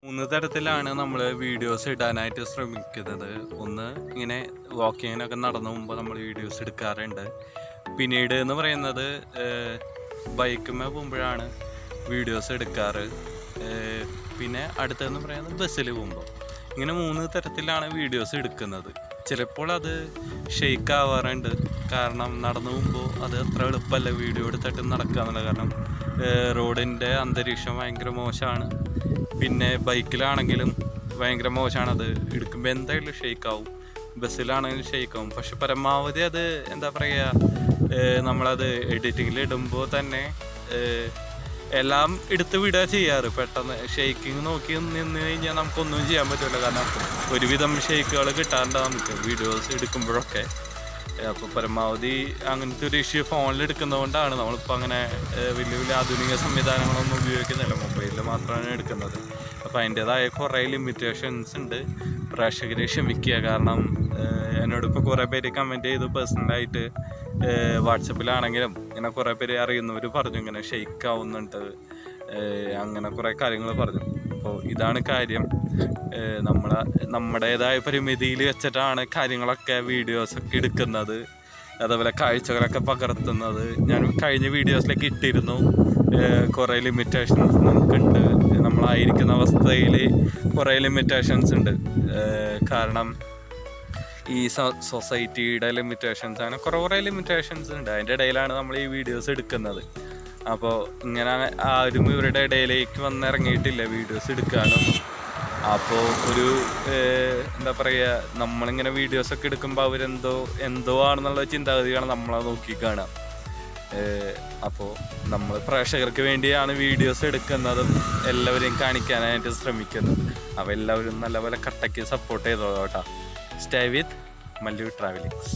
3 തരത്തിലാണ് നമ്മൾ വീഡിയോസ് ഇടാനായിട്ട് ശ്രമിക്കുന്നത്. ഒന്ന് ഇങ്ങനെ വാക്കിങ്ങിനൊക്കെ നടന്നു മുമ്പ് നമ്മൾ വീഡിയോസ് എടുക്കാറുണ്ട്. പിന്നീട് എന്ന് പറയുന്നത് ബൈക്കുമ്മേ പോകുമ്പോഴാണ് വീഡിയോസ് എടുക്കാറ്. പിന്നെ അടുത്തതെന്ന് പറയുന്നത് ബസ്സിൽ പോകുമ്പോൾ. ഇങ്ങനെ 3 തരത്തിലാണ് വീഡിയോസ് എടുക്കുന്നത്. ചിലപ്പോൾ അത് ഷെയ്ക്ക് ആവാറുണ്ട്. കാരണം നടന്നു പോകുമ്പോൾ അത് അത്ര എളുപ്പമല്ല വീഡിയോ എടുത്തിട്ട് നടക്കുക എന്നുള്ളത്. കാരണം റോഡിൻ്റെ അന്തരീക്ഷം ഭയങ്കര മോശമാണ്. പിന്നെ ബൈക്കിലാണെങ്കിലും ഭയങ്കര മോശമാണ്. അത് എടുക്കുമ്പോൾ എന്തായാലും ഷെയ്ക്കാവും. ബസ്സിലാണെങ്കിലും ഷെയ്ക്കാവും. പക്ഷെ പരമാവധി അത് എന്താ പറയുക, നമ്മളത് എഡിറ്റിങ്ങിൽ ഇടുമ്പോൾ തന്നെ എല്ലാം എടുത്ത് വിടുക ചെയ്യാറ്. പെട്ടെന്ന് ഷെയ്ക്കിങ് നോക്കി നിന്ന് കഴിഞ്ഞാൽ നമുക്കൊന്നും ചെയ്യാൻ പറ്റില്ല. കാരണം ഒരുവിധം ഷെയ്ക്കുകൾ കിട്ടാറുണ്ട് നമുക്ക് വീഡിയോസ് എടുക്കുമ്പോഴൊക്കെ. അപ്പോൾ പരമാവധി അങ്ങനത്തെ ഒരു ഇഷ്യൂ ഫോണിൽ എടുക്കുന്നതുകൊണ്ടാണ് നമ്മളിപ്പോൾ അങ്ങനെ വലിയ വലിയ ആധുനിക സംവിധാനങ്ങളൊന്നും ഉപയോഗിക്കുന്നില്ല. മൊബൈലിൽ മാത്രമാണ് എടുക്കുന്നത്. അപ്പോൾ അതിൻ്റേതായ കുറേ ലിമിറ്റേഷൻസ് ഉണ്ട്. പ്രേക്ഷകരെ ക്ഷമിക്കുക. കാരണം എന്നോടിപ്പോൾ കുറേ പേര് കമൻറ്റ് ചെയ്തു പേഴ്സണലായിട്ട്. വാട്സപ്പിലാണെങ്കിലും ഇങ്ങനെ കുറേ പേര് അറിയുന്നവർ പറഞ്ഞു ഇങ്ങനെ ഷെയ്ക്ക് ആവുന്നുണ്ട്, അങ്ങനെ കുറേ കാര്യങ്ങൾ പറഞ്ഞു. അപ്പോൾ ഇതാണ് കാര്യം. നമ്മുടേതായ പരിമിതിയിൽ വെച്ചിട്ടാണ് കാര്യങ്ങളൊക്കെ വീഡിയോസൊക്കെ എടുക്കുന്നത്, അതേപോലെ കാഴ്ചകളൊക്കെ പകർത്തുന്നത്. ഞാൻ കഴിഞ്ഞ വീഡിയോസിലേക്ക് ഇട്ടിരുന്നു. കുറേ ലിമിറ്റേഷൻസ് നമുക്കുണ്ട്. നമ്മളായിരിക്കുന്ന അവസ്ഥയിൽ കുറേ ലിമിറ്റേഷൻസ് ഉണ്ട്. കാരണം ഈ സൊസൈറ്റിയുടെ ലിമിറ്റേഷൻസ്, അങ്ങനെ കുറേ ലിമിറ്റേഷൻസ് ഉണ്ട്. അതിൻ്റെ ഇടയിലാണ് നമ്മൾ ഈ വീഡിയോസ് എടുക്കുന്നത്. അപ്പോൾ ഇങ്ങനെ ആരും ഇവരുടെ ഇടയിലേക്ക് വന്നിറങ്ങിയിട്ടില്ല വീഡിയോസ് എടുക്കാനൊന്നും. അപ്പോൾ ഒരു എന്താ പറയുക, നമ്മളിങ്ങനെ വീഡിയോസൊക്കെ എടുക്കുമ്പോൾ അവരെന്തോ ആണെന്നുള്ള ചിന്താഗതിയാണ് നമ്മളെ നോക്കി കാണാം. അപ്പോൾ നമ്മൾ പ്രേക്ഷകർക്ക് വേണ്ടിയാണ് വീഡിയോസ് എടുക്കുന്നതും എല്ലാവരെയും കാണിക്കാനായിട്ട് ശ്രമിക്കുന്നത്. അപ്പോൾ എല്ലാവരും നല്ലപോലെ കട്ടയ്ക്ക് സപ്പോർട്ട് ചെയ്തോളൂ കേട്ടോ. Stay with Mallu ട്രാവലിങ്സ്.